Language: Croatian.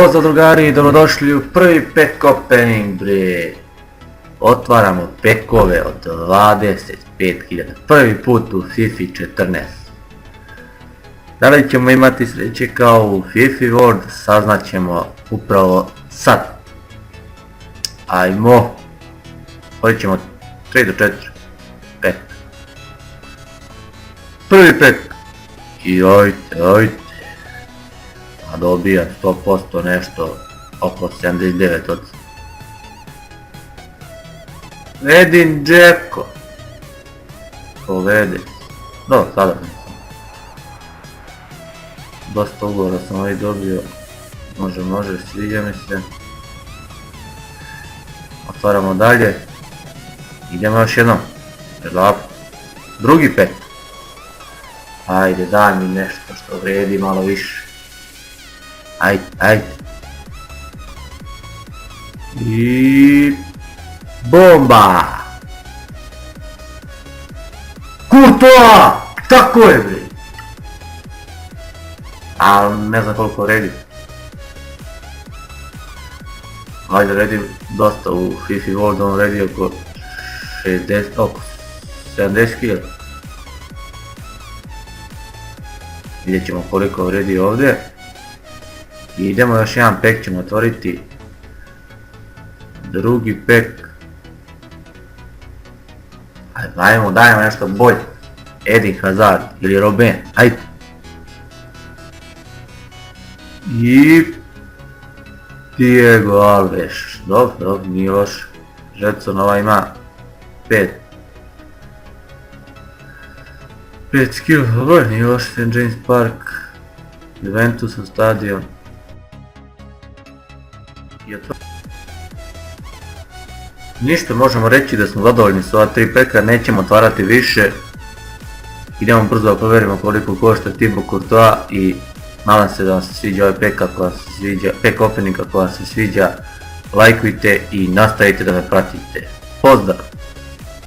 Pozdrav drugari, dobrodošli u prvi pack opening bre. Otvaramo pekove od 25.000, prvi put u FIFA 14. Da li ćemo imati sreće kao u FIFA World, saznaćemo upravo sad. Ajmo, ovdje ćemo 3 do 4 pack. Prvi pack i ojte. A dobija 100% nešto oko 79 od Edin Dzeko. Povede. No, sada nisam. Dosta ugovora sam ovaj dobio. Može, sviđa mi se. Otvaramo dalje. Idemo još jednom. Drugi pet. Ajde, daj mi nešto što vredi malo više. Ajde. I bomba! Courtois! Tako je bre! A ne znam koliko redi. Ajde, redi dosta u FIFA World, on redi oko 70.000. Vidjet ćemo koliko vredi ovdje. I idemo još jedan pack, ćemo otvoriti drugi pack. Ajmo, dajmo nešto bolje. Eden Hazard ili Robben, ajde. I Diego Alves, dobro, nije loš. Jetson ova ima 5 skill, dobro, nije loš. St. James Park, Juventus stadion. Ništa, možemo reći da smo zadovoljni s ova 3 peka, nećemo otvarati više. Idemo brzo da provjerimo koliko košta Thibaut Courtois i nadam se da vam se sviđa ovaj pack opening, ako vam se sviđa, lajkujte i nastavite da me pratite. Pozdrav!